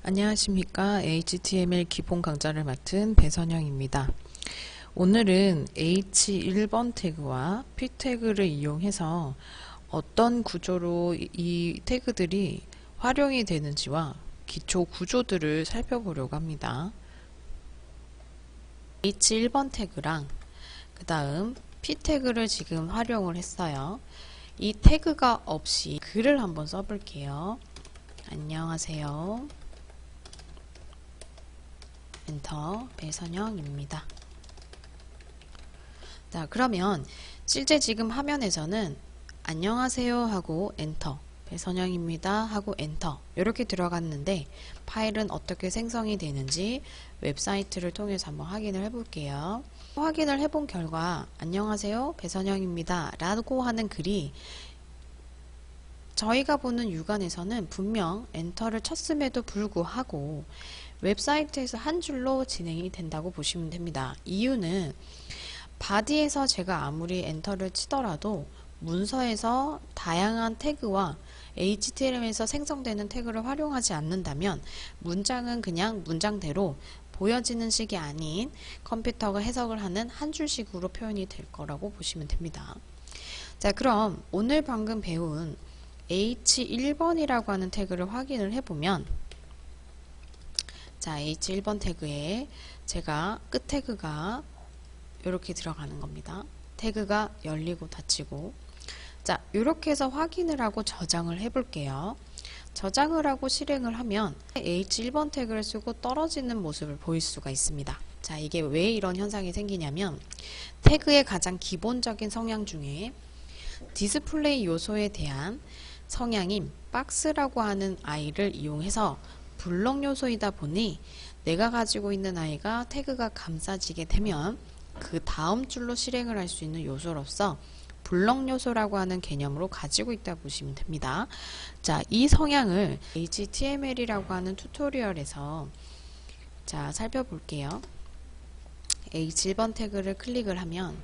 안녕하십니까. HTML 기본 강좌를 맡은 배선영입니다. 오늘은 H1번 태그와 P 태그를 이용해서 어떤 구조로 이 태그들이 활용이 되는지와 기초 구조들을 살펴보려고 합니다. H1번 태그랑 그 다음 P 태그를 지금 활용을 했어요. 이 태그가 없이 글을 한번 써볼게요. 안녕하세요. 엔터 배선영입니다. 자, 그러면 실제 지금 화면에서는 안녕하세요 하고 엔터, 배선영입니다 하고 엔터 이렇게 들어갔는데 파일은 어떻게 생성이 되는지 웹사이트를 통해서 한번 확인을 해볼게요. 확인을 해본 결과 안녕하세요 배선영입니다 라고 하는 글이 저희가 보는 육안에서는 분명 엔터를 쳤음에도 불구하고 웹사이트에서 한 줄로 진행이 된다고 보시면 됩니다. 이유는 바디에서 제가 아무리 엔터를 치더라도 문서에서 다양한 태그와 HTML에서 생성되는 태그를 활용하지 않는다면 문장은 그냥 문장대로 보여지는 식이 아닌 컴퓨터가 해석을 하는 한 줄식으로 표현이 될 거라고 보시면 됩니다. 자, 그럼 오늘 방금 배운 H1번이라고 하는 태그를 확인을 해보면 자, H1번 태그에 제가 끝 태그가 이렇게 들어가는 겁니다. 태그가 열리고 닫히고 자, 이렇게 해서 확인을 하고 저장을 해 볼게요. 저장을 하고 실행을 하면 H1번 태그를 쓰고 떨어지는 모습을 보일 수가 있습니다. 자, 이게 왜 이런 현상이 생기냐면 태그의 가장 기본적인 성향 중에 디스플레이 요소에 대한 성향인 박스라고 하는 아이를 이용해서 블록 요소이다 보니 내가 가지고 있는 아이가 태그가 감싸지게 되면 그 다음 줄로 실행을 할 수 있는 요소로서 블록 요소라고 하는 개념으로 가지고 있다 보시면 됩니다. 자, 이 성향을 HTML이라고 하는 튜토리얼에서 자, 살펴볼게요. H1번 태그를 클릭을 하면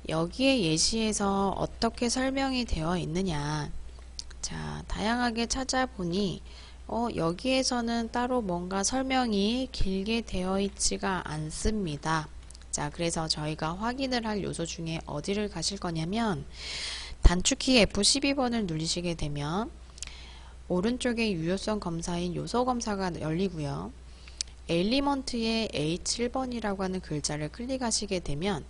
여기에 예시에서 어떻게 설명이 되어 있느냐 자, 다양하게 찾아보니 여기에서는 따로 뭔가 설명이 길게 되어 있지가 않습니다. 자, 그래서 저희가 확인을 할 요소 중에 어디를 가실 거냐면 단축키 F12번을 누르시게 되면 오른쪽에 유효성 검사인 요소 검사가 열리고요. 엘리먼트의 H1번이라고 하는 글자를 클릭하시게 되면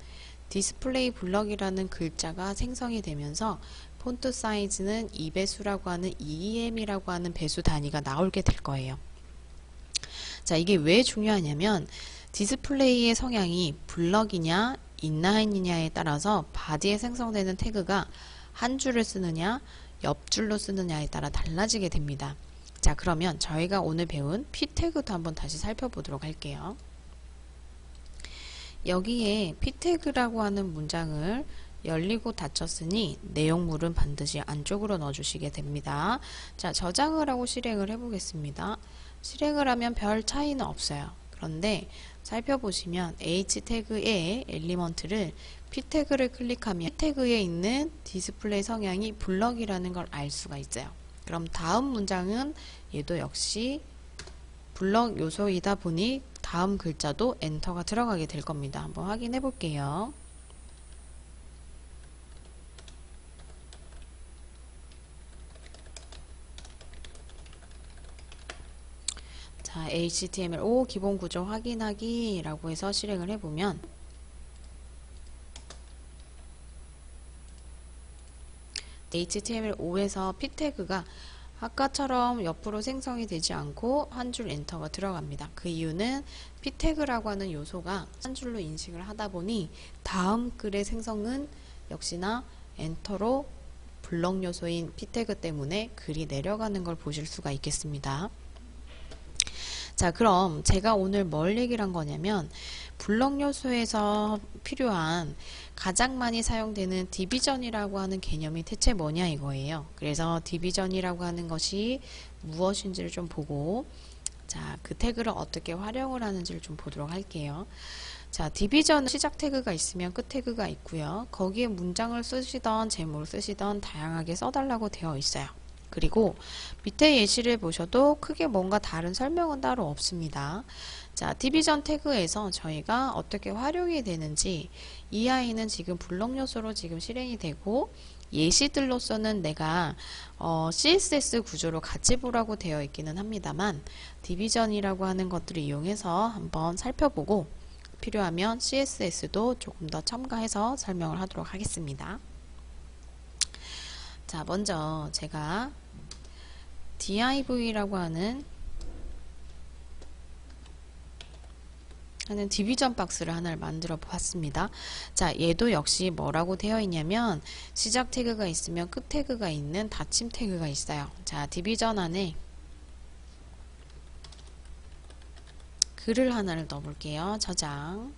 디스플레이 블럭이라는 글자가 생성이 되면서 폰트 사이즈는 2배수라고 하는 EM이라고 하는 배수 단위가 나오게 될 거예요. 자, 이게 왜 중요하냐면 디스플레이의 성향이 블럭이냐 인라인이냐에 따라서 바디에 생성되는 태그가 한 줄을 쓰느냐 옆줄로 쓰느냐에 따라 달라지게 됩니다. 자, 그러면 저희가 오늘 배운 P 태그도 한번 다시 살펴보도록 할게요. 여기에 P 태그라고 하는 문장을 열리고 닫혔으니 내용물은 반드시 안쪽으로 넣어주시게 됩니다. 자, 저장을 하고 실행을 해보겠습니다. 실행을 하면 별 차이는 없어요. 그런데 살펴보시면 H 태그의 엘리먼트를 P 태그를 클릭하면 P 태그에 있는 디스플레이 성향이 블럭이라는 걸 알 수가 있어요. 그럼 다음 문장은 얘도 역시 블럭 요소이다 보니 다음 글자도 엔터가 들어가게 될 겁니다. 한번 확인해 볼게요. 자, HTML5 기본 구조 확인하기 라고 해서 실행을 해보면 HTML5에서 P 태그가 아까처럼 옆으로 생성이 되지 않고 한 줄 엔터가 들어갑니다. 그 이유는 P 태그라고 하는 요소가 한 줄로 인식을 하다 보니 다음 글의 생성은 역시나 엔터로 블럭 요소인 P 태그 때문에 글이 내려가는 걸 보실 수가 있겠습니다. 자, 그럼 제가 오늘 뭘 얘기를 한 거냐면 블럭 요소에서 필요한 가장 많이 사용되는 디비전이라고 하는 개념이 대체 뭐냐 이거예요. 그래서 디비전이라고 하는 것이 무엇인지를 좀 보고 자, 그 태그를 어떻게 활용을 하는지를 좀 보도록 할게요. 자, 디비전은 시작 태그가 있으면 끝 태그가 있고요. 거기에 문장을 쓰시던 제목을 쓰시던 다양하게 써달라고 되어 있어요. 그리고 밑에 예시를 보셔도 크게 뭔가 다른 설명은 따로 없습니다. 자, 디비전 태그에서 저희가 어떻게 활용이 되는지, 이 아이는 지금 블록 요소로 지금 실행이 되고, 예시들로서는 내가 CSS 구조로 같이 보라고 되어 있기는 합니다만, 디비전이라고 하는 것들을 이용해서 한번 살펴보고, 필요하면 CSS도 조금 더 첨가해서 설명을 하도록 하겠습니다. 자, 먼저 제가 div라고 하는 디비전 박스를 하나를 만들어 봤습니다. 자, 얘도 역시 뭐라고 되어 있냐면 시작 태그가 있으면 끝 태그가 있는 닫힘 태그가 있어요. 자, 디비전 안에 글을 하나를 넣어 볼게요. 저장.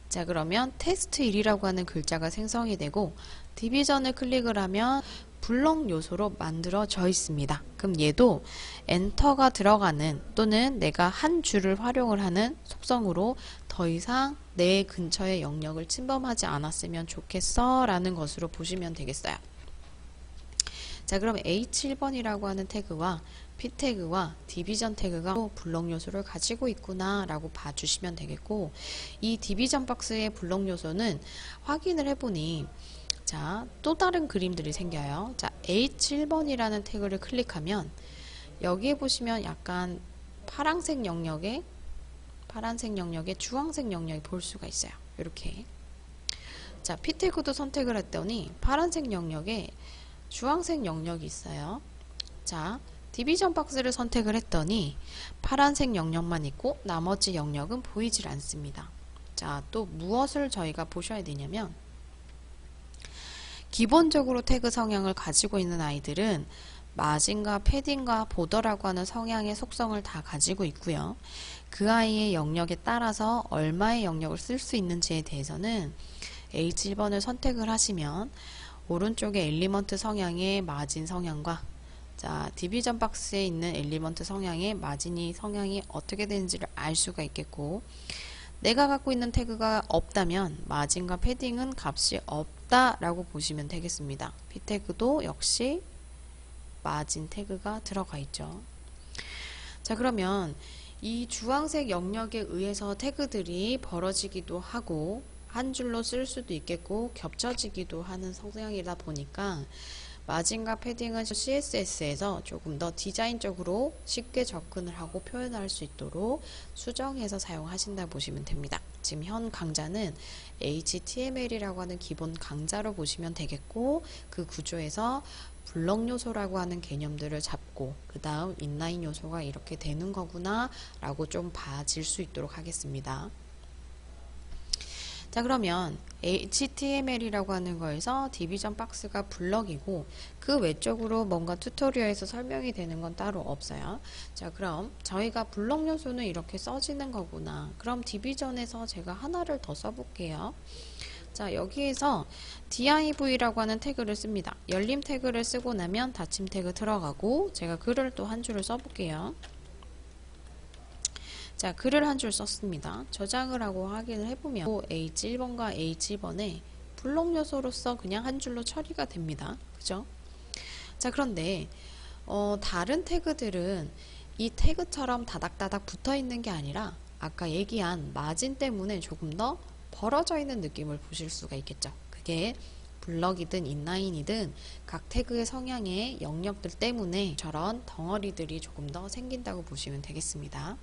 자, 그러면 테스트 1이라고 하는 글자가 생성이 되고 디비전을 클릭을 하면 블록 요소로 만들어져 있습니다. 그럼 얘도 엔터가 들어가는 또는 내가 한 줄을 활용을 하는 속성으로 더 이상 내 근처의 영역을 침범하지 않았으면 좋겠어 라는 것으로 보시면 되겠어요. 자, 그럼 H1번이라고 하는 태그와 P 태그와 디비전 태그가 블록 요소를 가지고 있구나 라고 봐주시면 되겠고, 이 디비전 박스의 블록 요소는 확인을 해보니 자, 또 다른 그림들이 생겨요. 자, H1번이라는 태그를 클릭하면 여기에 보시면 약간 파란색 영역에 주황색 영역이 볼 수가 있어요. 이렇게. 자, P 태그도 선택을 했더니 파란색 영역에 주황색 영역이 있어요. 자, 디비전 박스를 선택을 했더니 파란색 영역만 있고 나머지 영역은 보이질 않습니다. 자, 또 무엇을 저희가 보셔야 되냐면 기본적으로 태그 성향을 가지고 있는 아이들은 마진과 패딩과 보더라고 하는 성향의 속성을 다 가지고 있고요. 그 아이의 영역에 따라서 얼마의 영역을 쓸 수 있는지에 대해서는 H1번을 선택을 하시면 오른쪽에 엘리먼트 성향의 마진 성향과 자, 디비전 박스에 있는 엘리먼트 성향의 마진이 성향이 어떻게 되는지를 알 수가 있겠고, 내가 갖고 있는 태그가 없다면 마진과 패딩은 값이 없다라고 보시면 되겠습니다. P 태그도 역시 마진 태그가 들어가 있죠. 자, 그러면 이 주황색 영역에 의해서 태그들이 벌어지기도 하고 한 줄로 쓸 수도 있겠고 겹쳐지기도 하는 성향이다 보니까 마진과 패딩은 CSS에서 조금 더 디자인적으로 쉽게 접근을 하고 표현할 수 있도록 수정해서 사용하신다 보시면 됩니다. 지금 현 강좌는 HTML이라고 하는 기본 강좌로 보시면 되겠고, 그 구조에서 블록 요소라고 하는 개념들을 잡고 그 다음 인라인 요소가 이렇게 되는 거구나 라고 좀 봐질 수 있도록 하겠습니다. 자, 그러면 HTML이라고 하는 거에서 디비전 박스가 블럭이고 그 외적으로 뭔가 튜토리얼에서 설명이 되는 건 따로 없어요. 자, 그럼 저희가 블럭 요소는 이렇게 써지는 거구나. 그럼 디비전에서 제가 하나를 더 써볼게요. 자, 여기에서 div라고 하는 태그를 씁니다. 열림 태그를 쓰고 나면 닫힘 태그 들어가고, 제가 글을 또 한 줄을 써볼게요. 자, 글을 한 줄 썼습니다. 저장을 하고 확인을 해보면 H1번과 H2번에 블록 요소로서 그냥 한 줄로 처리가 됩니다. 그죠? 자, 그런데 다른 태그들은 이 태그처럼 다닥다닥 붙어 있는 게 아니라 아까 얘기한 마진 때문에 조금 더 벌어져 있는 느낌을 보실 수가 있겠죠. 그게 블럭이든 인라인이든 각 태그의 성향의 영역들 때문에 저런 덩어리들이 조금 더 생긴다고 보시면 되겠습니다.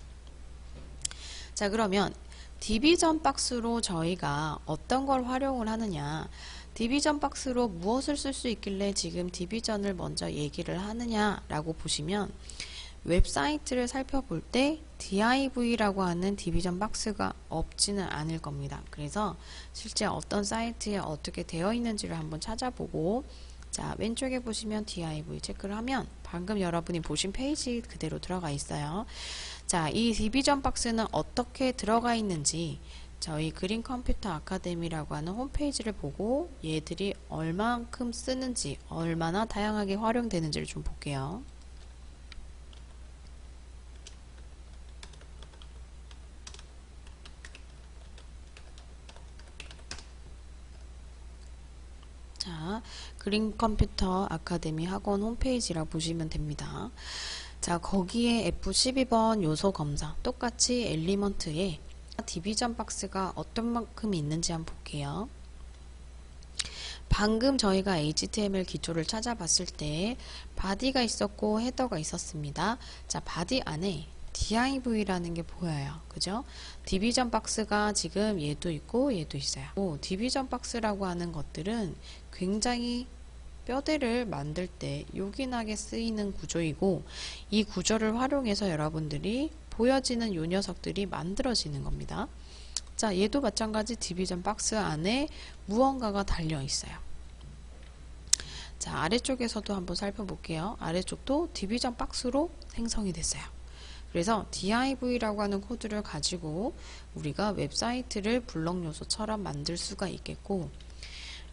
자, 그러면 디비전 박스로 저희가 어떤 걸 활용을 하느냐, 디비전 박스로 무엇을 쓸 수 있길래 지금 디비전을 먼저 얘기를 하느냐 라고 보시면, 웹사이트를 살펴볼 때 div라고 하는 디비전 박스가 없지는 않을 겁니다. 그래서 실제 어떤 사이트에 어떻게 되어 있는지를 한번 찾아보고, 자, 왼쪽에 보시면 div 체크를 하면 방금 여러분이 보신 페이지 그대로 들어가 있어요. 자, 이 디비전 박스는 어떻게 들어가 있는지 저희 그린 컴퓨터 아카데미라고 하는 홈페이지를 보고 얘들이 얼만큼 쓰는지, 얼마나 다양하게 활용되는지를 좀 볼게요. 자, 그린 컴퓨터 아카데미 학원 홈페이지라 보시면 됩니다. 자, 거기에 F12번 요소 검사 똑같이 엘리먼트에 디비전 박스가 어떤 만큼 있는지 한번 볼게요. 방금 저희가 HTML 기초를 찾아봤을 때 바디가 있었고 헤더가 있었습니다. 자, 바디 안에 div라는 게 보여요. 그죠? 디비전 박스가 지금 얘도 있고 얘도 있어요. 디비전 박스라고 하는 것들은 굉장히 뼈대를 만들 때 요긴하게 쓰이는 구조이고, 이 구조를 활용해서 여러분들이 보여지는 요 녀석들이 만들어지는 겁니다. 자, 얘도 마찬가지 디비전 박스 안에 무언가가 달려 있어요. 자, 아래쪽에서도 한번 살펴볼게요. 아래쪽도 디비전 박스로 생성이 됐어요. 그래서 div라고 하는 코드를 가지고 우리가 웹사이트를 블록 요소처럼 만들 수가 있겠고,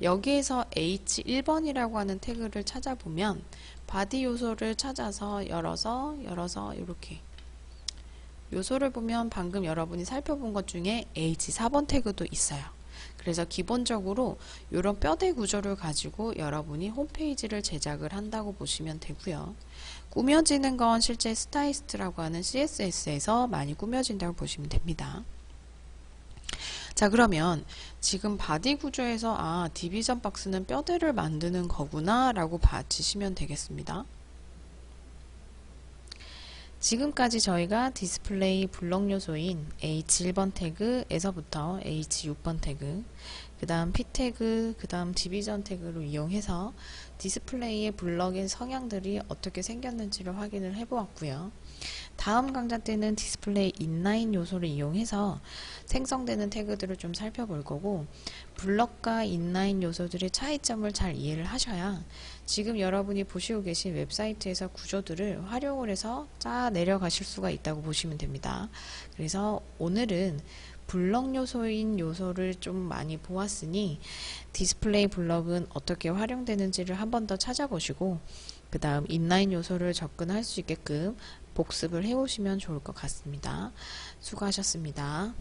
여기에서 H1번이라고 하는 태그를 찾아보면 바디 요소를 찾아서 열어서 이렇게 요소를 보면 방금 여러분이 살펴본 것 중에 H4번 태그도 있어요. 그래서 기본적으로 이런 뼈대 구조를 가지고 여러분이 홈페이지를 제작을 한다고 보시면 되고요. 꾸며지는 건 실제 스타이스트라고 하는 CSS에서 많이 꾸며진다고 보시면 됩니다. 자, 그러면 지금 바디 구조에서 디비전 박스는 뼈대를 만드는 거구나 라고 봐주시면 되겠습니다. 지금까지 저희가 디스플레이 블록 요소인 H1번 태그에서부터 H6번 태그, 그 다음 P 태그, 그 다음 디비전 태그로 이용해서 디스플레이의 블럭의 성향들이 어떻게 생겼는지를 확인을 해보았고요. 다음 강좌 때는 디스플레이 인라인 요소를 이용해서 생성되는 태그들을 좀 살펴볼 거고, 블럭과 인라인 요소들의 차이점을 잘 이해를 하셔야 지금 여러분이 보시고 계신 웹사이트에서 구조들을 활용을 해서 짜 내려가실 수가 있다고 보시면 됩니다. 그래서 오늘은 블럭 요소인 요소를 좀 많이 보았으니 디스플레이 블럭은 어떻게 활용되는지를 한 번 더 찾아보시고, 그 다음 인라인 요소를 접근할 수 있게끔 복습을 해오시면 좋을 것 같습니다. 수고하셨습니다.